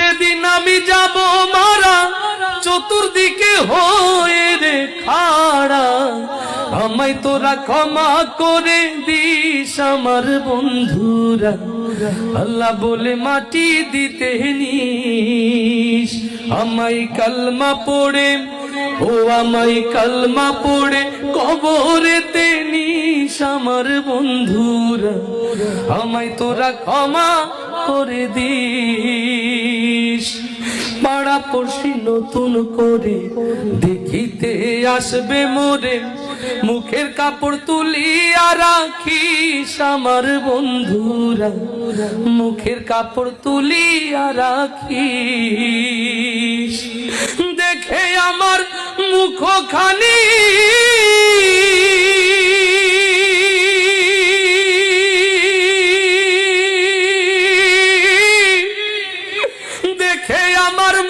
সেদিন আমি যাব মারা, চতুর্দিকে হয়ে রে খাড়া। আমায় তোরা ক্ষমা করে দিস আমার বন্ধুরা, আল্লাহ বলে মাটি দিতে নিস। আমায় কালমা পড়ে, ও আমায় কালমা পড়ে কবরেতে নিস আমার বন্ধুরা, আমায় তোরা ক্ষমা করে দিস। পাড়া পড়শি নতুন করে দেখিতে আসবে মোরে, মুখের কাপড় তুলিয়া রাখিস আমার বন্ধুরা, মুখের কাপড় তুলিয়া রাখিস। দেখে আমার মুখখানি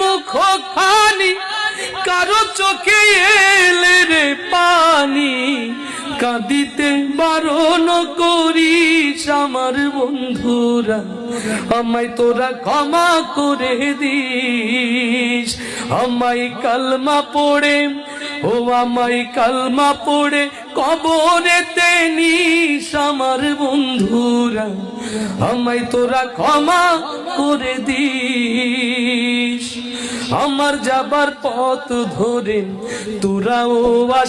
মুখখানি কারো চোখে এলে রে পানি, কাঁদিতে বারণ করিস আমার বন্ধুরা, আমায় তোরা ক্ষমা করে দিস। আমায় কালমা পড়ে, ও আমায় কালমা পড়ে কবরেতে নিস আমার বন্ধুরা, আমায় তোরা ক্ষমা করে দিস। আমার যাবার পথ ধরে তোরাও